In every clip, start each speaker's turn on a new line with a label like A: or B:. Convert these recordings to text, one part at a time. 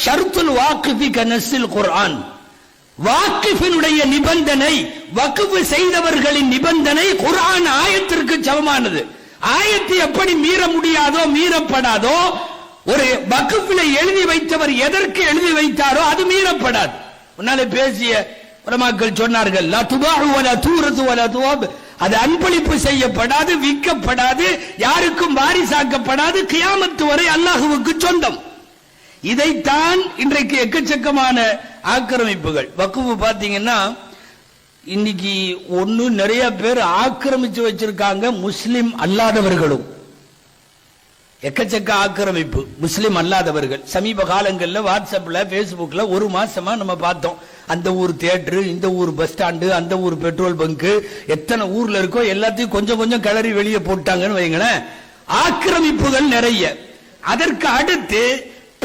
A: ஷர்த்துல் வாக்கிஃபி கனஸ்ஸில் குர்ஆன், வாக்கிஃபினுடைய நிபந்தனை, வக்ஃப் செய்தவர்களின் நிபந்தனை குர்ஆன் ஆயத்திற்கு சமமானது. ஆயத்தை எப்படி மீற முடியாதோ மீறப்படாதோ, ஒரு வக்ஃபில் எழுதி வைத்தவர் எதற்கு எழுதி வைத்தாரோ அது மீறப்படாது. முன்னாலே பேசிய உலமாக்கள் சொன்னார்கள், லா துபாஹு வலா தூரது வலா துவாப், அது அன்பளிப்பு செய்யப்படாது, விற்கப்படாது, யாருக்கும் வாரிசாக்கப்படாது, கியாமத்து வரை அல்லாஹ்வுக்கு சொந்தம். இதைத்தான் இன்றைக்கு எக்கச்சக்கமான ஆக்கிரமிப்புகள். வக்ஃப் பாத்தீங்கன்னா இன்னைக்கு ஒண்ணு நிறைய பேர் ஆக்கிரமிச்சு வச்சிருக்காங்க, முஸ்லிம் அல்லாதவர்களும் எக்கச்சக்க ஆக்கிரமிப்பு. முஸ்லிம் அல்லாதவர்கள் சமீப காலங்களில் வாட்ஸ்அப்ல பேஸ்புக்ல ஒரு மாசமா நம்ம பார்த்தோம். அந்த ஊர் தியேட்டர், இந்த ஊர் பஸ் ஸ்டாண்டு, அந்த ஊர் பெட்ரோல் பங்கு, எத்தனை ஊர்ல இருக்கோ எல்லாத்தையும் கொஞ்சம் கொஞ்சம் கிளறி வெளியே போட்டாங்கன்னு வைங்களேன். ஆக்கிரமிப்புகள் நிறைய. அதற்கு அடுத்து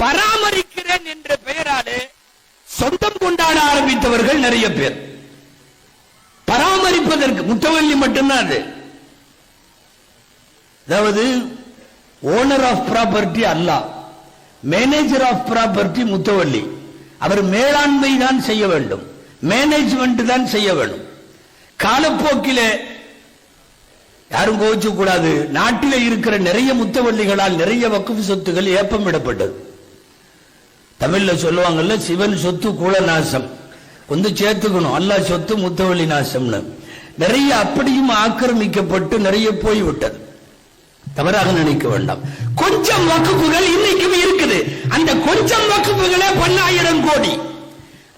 A: பராமரிக்கிறேன் என்ற பெயராலே சொந்தம் கொண்டாட ஆரம்பித்தவர்கள் நிறைய பேர். பராமரிப்பதற்கு முத்தவல்லி மட்டும்தான் அது. அதாவது owner of property Allah, manager of property முத்தவல்லி. அவர் மேலாண்மை தான் செய்ய வேண்டும், மேனேஜ்மெண்ட் தான் செய்ய வேண்டும். காலப்போக்கிலே யாரும் கோவிச்சு கூடாது, நாட்டில் இருக்கிற நிறைய முத்தவல்லிகளால் நிறைய வக்ஃப் சொத்துகள் ஏப்பமிடப்பட்டது. தமிழ்ல சொல்லுவாங்கல்ல, சிவன் சொத்து கூல நாசம், கொஞ்சம் சேர்த்துக்கணும், அல்லாஹ் சொத்து முத்தவல்லி நாசம்னு. நிறைய அப்படியும் ஆக்கிரமிக்கப்பட்டு நிறைய போய்விட்டது. தவறாக நினைக்க வேண்டாம். கொஞ்சம் வக்ஃபுகள் இன்னைக்கும் இருக்குது. அந்த கொஞ்சம் வக்ஃபுகளே 10,000 கோடி.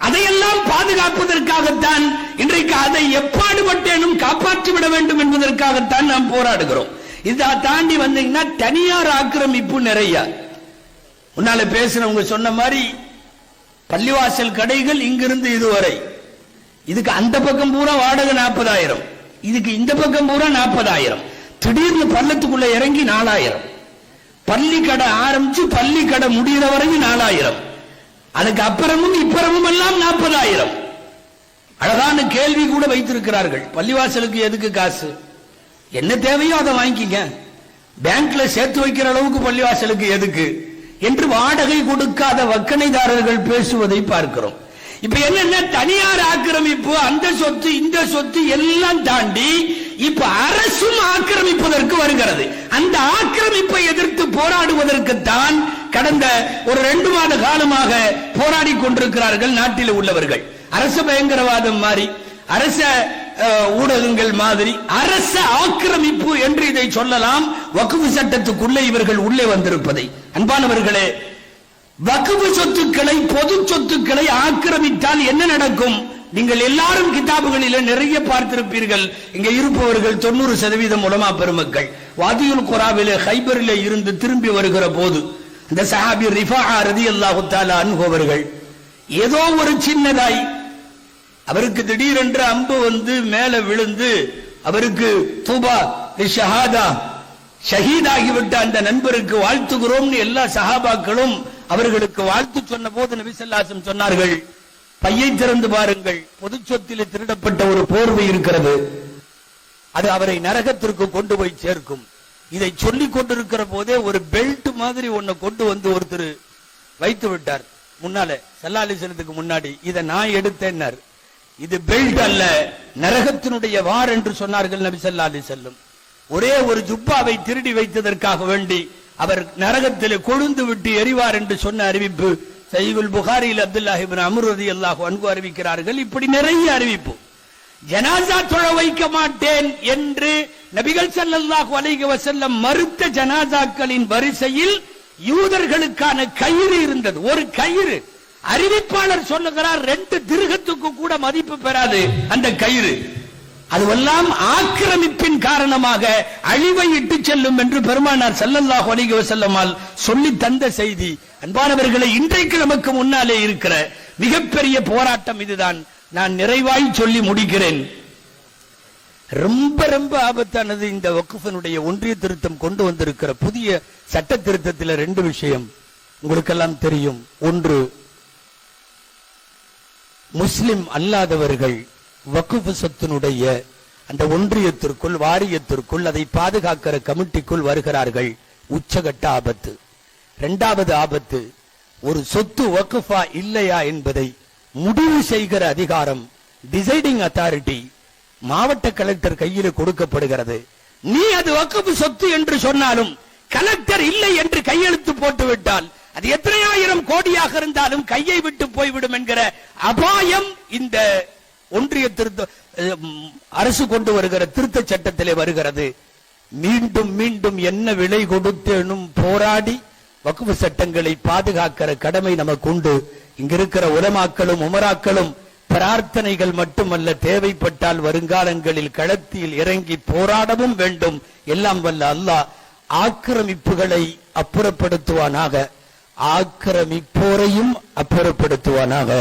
A: அதையெல்லாம் பாதுகாப்பதற்காகத்தான் இன்றைக்கு அதை எப்பாடுபட்டேனும் காப்பாற்றி விட வேண்டும் என்பதற்காகத்தான் நாம் போராடுகிறோம். இதை தாண்டி வந்தீங்கன்னா தனியார் ஆக்கிரமிப்பு நிறைய. முன்னால பேசுறவங்க சொன்ன மாதிரி பள்ளிவாசல் கடைகள் இங்கிருந்து இதுவரை, இதுக்கு அந்த பக்கம் பூரா வாடகை 40,000, இதுக்கு இந்த பக்கம் பூரா 40,000. திடீர்னு பள்ளத்துக்குள்ள இறங்கி 4,000. பள்ளி கடை ஆரம்பிச்சு பள்ளி கடை முடிகிற வரைக்கும் 4,000. அதுக்கு அப்புறமும் இப்புறமும் எல்லாம் 40,000. அழகான கேள்வி கூட வைத்திருக்கிறார்கள், பள்ளிவாசலுக்கு எதுக்கு காசு? என்ன தேவையோ அதை வாங்கிக்க, பேங்க்ல சேர்த்து வைக்கிற அளவுக்கு பள்ளிவாசலுக்கு எதுக்கு என்று வாடகை கொடுக்காத வக்கணைதாரர்கள் பேசுவதை பார்க்கிறோம். இப்ப என்னன்னா தனியார் ஆக்கிரமிப்பு, அந்த சொத்து இந்த சொத்து எல்லாம் தாண்டி இப்ப அரசும் ஆக்கிரமிப்பதற்கு வருகிறது. அந்த ஆக்கிரமிப்பை எதிர்த்து போராடுவதற்குத்தான் கடந்த ஒரு 2 மாத காலமாக போராடி கொண்டிருக்கிறார்கள் நாட்டில் உள்ளவர்கள். அரச பயங்கரவாதம் மாதிரி, அரச ஊடகங்கள் மாதிரி அரச ஆக்கிரமிப்பு என்று இதை சொல்லலாம். வக்ஃப் சட்டத்துக்குள்ளே இவர்கள் உள்ளே வந்திருப்பதை, அன்பானவர்களே, வக்ஃப் சொத்துக்களை பொது சொத்துக்களை ஆக்கிரமித்தால் என்ன நடக்கும்? நீங்கள் எல்லாரும் கிதாபுகளில் நிறைய பார்த்திருப்பீர்கள். இங்க இருப்பவர்கள் 90% உலமா பெருமக்கள். வாதியுல் குராவிலே ஹைபரிலே இருந்து திரும்பி வருகிற போது இந்த சஹாபி ரிஃபாஆ ரலியல்லாஹு தஆலா அன்ஹு அவர்கள் ஏதோ ஒரு சின்னதாய் அவருக்கு திடீரென்று அம்பு வந்து மேல விழுந்து அவருக்கு தூபா லிஷஹாதா, ஷஹீதாகிவிட்ட அந்த நண்பருக்கு வாழ்த்துகிறோம் எல்லா சஹாபாக்களும் அவர்களுக்கு வாழ்த்து சொன்ன போது நபி ஸல்லல்லாஹு அலைஹி வஸல்லம் சொன்னார்கள், பையை திறந்து பாருங்கள், பொது சொத்திலே திருடப்பட்ட ஒரு போர்வை இருக்கிறது, அது அவரை நரகத்திற்கு கொண்டு போய் சேர்க்கும். இதை சொல்லிக் கொண்டிருக்கிற போதே ஒரு பெல்ட் மாதிரி ஒன்ன கொண்டு வந்து ஒருத்தர் வைத்து விட்டார் முன்னால, ஸல்லல்லாஹு அலைஹி வஸல்லத்துக்கு முன்னாடி. இதை நான் எடுத்தேன்னார். இது பெல்ட் அல்ல, நரகத்தினுடைய வார் என்று சொன்னார்கள் நபி ஸல்லல்லாஹு அலைஹி வஸல்லம். ஒரே ஒரு ஜுப்பாவை திருடி வைத்ததற்காக வேண்டி அவர் நரகத்திலே கொழுந்து விட்டு எரிவார் என்று சொன்ன அறிவிப்பு சஹீஹுல் புகாரியில் அப்துல்லாஹ் இப்னு அம்ர் ரலியல்லாஹு அன்ஹு அறிவிக்கிறார்கள். இப்படி நிறைய அறிவிப்பு. ஜனாசா தொழ வைக்க மாட்டேன் என்று நபிகள் ஸல்லல்லாஹு அலைஹி வஸல்லம் மறுத்த ஜனாசாக்களின் வரிசையில் யூதர்களுக்கான கயிறு இருந்தது. ஒரு கயிறு, அறிவிப்பாளர் சொல்லுகிறார் 2 திர்ஹத்துக்கு கூட மதிப்பு பெறாது அந்த கயிறு. அதுவெல்லாம் ஆக்கிரமிப்பின் காரணமாக அழிவை இட்டு செல்லும் என்று பெருமானார் ஸல்லல்லாஹு அலைஹி வஸல்லமால் சொல்லி தந்த செய்தி. அன்பானவர்களை, இன்றைக்கு நமக்கு முன்னாலே இருக்கிற மிகப்பெரிய போராட்டம் இதுதான். நான் நிறைவாய் சொல்லி முடிக்கிறேன். ரொம்ப ரொம்ப ஆபத்தானது இந்த வக்ஃபினுடைய ஒன்றிய திருத்தம் கொண்டு வந்திருக்கிற புதிய சட்ட திருத்தத்தில் 2 விஷயம் உங்களுக்கெல்லாம் தெரியும். ஒன்று, முஸ்லிம் அல்லாதவர்கள் வக்ஃப் சொத்தினுடைய அந்த ஒன்றியத்திற்குள், வாரியத்திற்குள், அதை பாதுகாக்கிற கமிட்டிக்குள் வருகிறார்கள். உச்சகட்ட ஆபத்து. 2வது ஆபத்து, ஒரு சொத்து வக்ஃபா இல்லையா என்பதை முடிவு செய்கிற அதிகாரம், டிசைடிங் அத்தாரிட்டி மாவட்ட கலெக்டர் கையில் கொடுக்கப்படுகிறது. நீ அது வக்ஃப் சொத்து என்று சொன்னாலும் கலெக்டர் இல்லை என்று கையெழுத்து போட்டு விட்டால் அது எத்தனை ஆயிரம் கோடியாக இருந்தாலும் கையை விட்டு போய்விடும் என்கிற அபாயம் இந்த ஒன்றிய அரசு கொண்டு வருகிற திருத்த சட்டத்திலே வருகிறது. மீண்டும் மீண்டும் என்ன விலை கொடுத்தேனும் போராடி வக்ஃப் சட்டங்களை பாதுகாக்கிற கடமை நமக்கு உண்டு. இங்கிருக்கிற உலமாக்களும் உமராக்களும் பிரார்த்தனைகள் மட்டுமல்ல, தேவைப்பட்டால் வருங்காலங்களில் களத்தில் இறங்கி போராடவும் வேண்டும். எல்லாம் வல்ல அல்லாஹ் ஆக்கிரமிப்புகளை அப்புறப்படுத்துவானாக, ஆக்கிரமிப்போரையும் அப்புறப்படுத்துவானாக.